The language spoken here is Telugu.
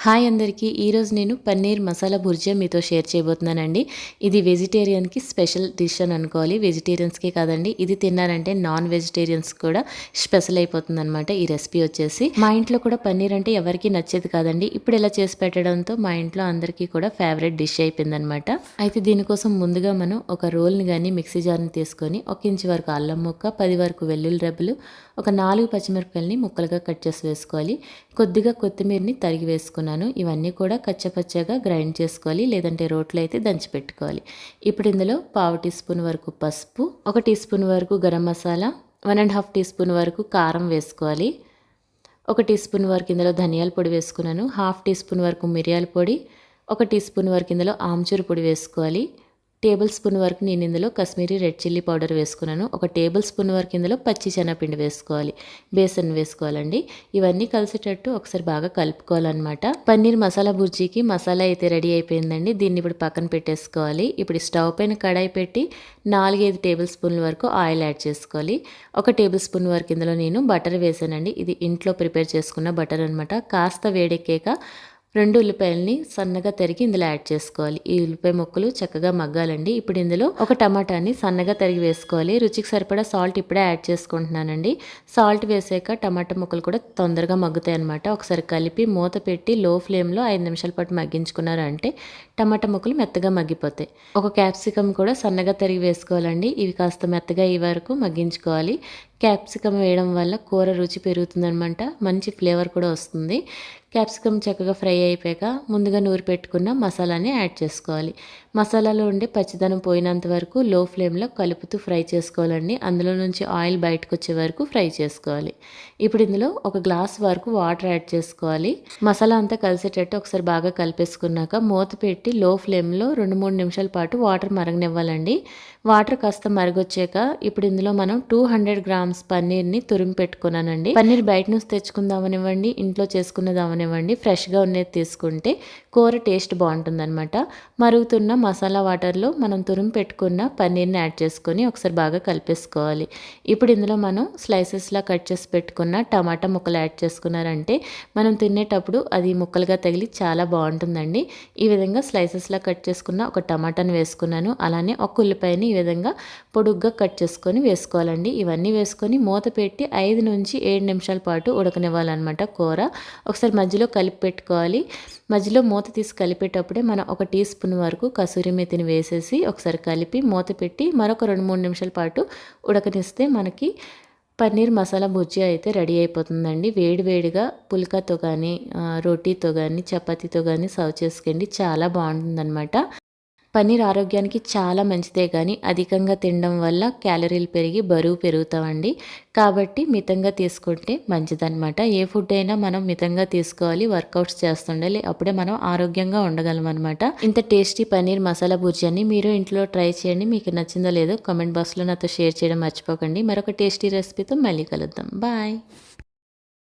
హాయ్ అందరికీ ఈరోజు నేను పన్నీర్ మసాలా భుర్జియా మీతో షేర్ చేయబోతున్నానండి. ఇది వెజిటేరియన్‌కి స్పెషల్ డిష్ అని అనుకోవాలి. వెజిటేరియన్స్‌కే కాదండి, ఇది తిన్నారంటే నాన్ వెజిటేరియన్స్ కూడా స్పెషల్ అయిపోతుందనమాట ఈ రెసిపీ వచ్చేసి. మా ఇంట్లో కూడా పన్నీర్ అంటే ఎవరికీ నచ్చేది కాదండి. ఇప్పుడు ఇలా చేసి పెట్టడంతో మా ఇంట్లో అందరికీ కూడా ఫేవరెట్ డిష్ అయిపోయిందనమాట. అయితే దీనికోసం ముందుగా మనం ఒక రోల్ని కానీ మిక్సీ జార్ని తీసుకొని 1 ఇంచు వరకు అల్లం ముక్క, 10 వరకు వెల్లుల్లి రెబ్బలు, ఒక 4 పచ్చిమిరపకాయలని ముక్కలుగా కట్ చేసి వేసుకోవాలి. కొద్దిగా కొత్తిమీరని తరిగి వేసుకున్నాను. ఇవన్నీ కూడా కచ్చపచ్చగా గ్రైండ్ చేసుకోవాలి, లేదంటే రోట్లో అయితే దంచి పెట్టుకోవాలి. ఇప్పుడు ఇందులో 1/2 టీ స్పూన్ వరకు పసుపు, 1 టీ స్పూన్ వరకు గరం మసాలా, 1½ టీ స్పూన్ వరకు కారం వేసుకోవాలి. 1 టీ స్పూన్ వరకు ఇందులో ధనియాల పొడి వేసుకున్నాను. 1/2 టీ స్పూన్ వరకు మిరియాల పొడి, 1 టీ స్పూన్ వరకు ఇందులో ఆమ్చూరు పొడి వేసుకోవాలి. టేబుల్ స్పూన్ వరకు నేను ఇందులో కాశ్మీరీ రెడ్ చిల్లీ పౌడర్ వేసుకున్నాను. 1 టేబుల్ స్పూన్ వరకు ఇందులో పచ్చి శనగపిండి వేసుకోవాలి, బేసన్ వేసుకోవాలండి. ఇవన్నీ కలిసేటట్టు ఒకసారి బాగా కలుపుకోవాలన్నమాట. పన్నీర్ మసాలా బుర్జీకి మసాలా అయితే రెడీ అయిపోయిందండి. దీన్ని ఇప్పుడు పక్కన పెట్టేసుకోవాలి. ఇప్పుడు స్టవ్ పైన కడాయి పెట్టి 4-5 టేబుల్ స్పూన్ల వరకు ఆయిల్ యాడ్ చేసుకోవాలి. 1 టేబుల్ స్పూన్ వరకు ఇందులో నేను బటర్ వేసానండి. ఇది ఇంట్లో ప్రిపేర్ చేసుకున్న బటర్ అనమాట. కాస్త వేడెక్కాక 2 ఉల్లిపాయలని సన్నగా తరిగి ఇందులో యాడ్ చేసుకోవాలి. ఈ ఉల్లిపాయ ముక్కలు చక్కగా మగ్గాలండి. ఇప్పుడు ఇందులో 1 టమాటాని సన్నగా తరిగి వేసుకోవాలి. రుచికి సరిపడా సాల్ట్ ఇప్పుడే యాడ్ చేసుకుంటున్నానండి. సాల్ట్ వేసాక టమాటా ముక్కలు కూడా తొందరగా మగ్గుతాయి అనమాట. ఒకసారి కలిపి మూత పెట్టి లో ఫ్లేమ్లో 5 నిమిషాల పాటు మగ్గించుకున్నారంటే టమాటా ముక్కలు మెత్తగా మగ్గిపోతాయి. 1 క్యాప్సికమ్ కూడా సన్నగా తరిగి వేసుకోవాలండి. ఇవి కాస్త మెత్తగా ఈ వరకు మగ్గించుకోవాలి. క్యాప్సికమ్ వేయడం వల్ల కూర రుచి పెరుగుతుందనమాట, మంచి ఫ్లేవర్ కూడా వస్తుంది. క్యాప్సికమ్ చక్కగా ఫ్రై అయిపోయాక ముందుగా నూరి పెట్టుకున్న మసాలాని యాడ్ చేసుకోవాలి. మసాలాలో ఉండే పచ్చిదనం పోయినంత వరకు లో ఫ్లేమ్లో కలుపుతూ ఫ్రై చేసుకోవాలండి. అందులో నుంచి ఆయిల్ బయటకు వచ్చే వరకు ఫ్రై చేసుకోవాలి. ఇప్పుడు ఇందులో 1 గ్లాస్ వరకు వాటర్ యాడ్ చేసుకోవాలి. మసాలా అంతా కలిసేటట్టు ఒకసారి బాగా కలిపేసుకున్నాక మూత పెట్టి లో ఫ్లేమ్లో 2-3 నిమిషాల పాటు వాటర్ మరగనివ్వాలండి. వాటర్ కాస్త మరగొచ్చాక ఇప్పుడు ఇందులో మనం 200 గ్రామ్స్ పన్నీర్ని తురిమి పెట్టుకున్నానండి. పన్నీర్ బయట నుంచి తెచ్చుకుందామనివ్వండి, ఇంట్లో చేసుకున్నదామనివ్వండి, ఫ్రెష్గా ఉన్నది తీసుకుంటే కూర టేస్ట్ బాగుంటుందన్నమాట. మరుగుతున్న మసాలా వాటర్లో మనం తురిమి పెట్టుకున్న పన్నీర్ని యాడ్ చేసుకొని ఒకసారి బాగా కలిపేసుకోవాలి. ఇప్పుడు ఇందులో మనం స్లైసెస్లా కట్ చేసి పెట్టుకున్న టమాటా ముక్కలు యాడ్ చేసుకున్నారంటే మనం తినేటప్పుడు అది ముక్కలుగా తగిలి చాలా బాగుంటుందండి. ఈ విధంగా స్లైసెస్లా కట్ చేసుకున్న 1 టమాటాని వేసుకున్నాను. అలానే 1 ఉల్లిపాయని ఈ విధంగా పొడుగ్గా కట్ చేసుకొని వేసుకోవాలండి. ఇవన్నీ వేసుకొని మూత పెట్టి 5 నుంచి 7 నిమిషాల పాటు ఉడకనివ్వాలన్నమాట కూర. ఒకసారి మధ్యలో కలిపి పెట్టుకోవాలి. మధ్యలో మూత తీసి కలిపేటప్పుడే మనం 1 టీ స్పూన్ వరకు కసూరి మేతిని వేసేసి ఒకసారి కలిపి మూత పెట్టి మరొక 2-3 నిమిషాల పాటు ఉడకనిస్తే మనకి పన్నీర్ మసాలా భుర్జియా అయితే రెడీ అయిపోతుందండి. వేడివేడిగా పుల్కాతో కానీ, రోటీతో కానీ, చపాతీతో కానీ సర్వ్ చేసుకోండి, చాలా బాగుంటుందన్నమాట. పన్నీర్ ఆరోగ్యానికి చాలా మంచిదే కానీ అధికంగా తినడం వల్ల క్యాలరీలు పెరిగి బరువు పెరుగుతామండి. కాబట్టి మితంగా తీసుకుంటే మంచిదన్నమాట. ఏ ఫుడ్ అయినా మనం మితంగా తీసుకోవాలి, వర్కౌట్స్ చేస్తుండాలి, అప్పుడే మనం ఆరోగ్యంగా ఉండగలం అనమాట. ఇంత టేస్టీ పన్నీర్ మసాలా భుర్జియాని మీరు ఇంట్లో ట్రై చేయండి. మీకు నచ్చిందో లేదో కామెంట్ బాక్స్లో నాతో షేర్ చేయడం మర్చిపోకండి. మరొక టేస్టీ రెసిపీతో మళ్ళీ కలుద్దాం. బాయ్.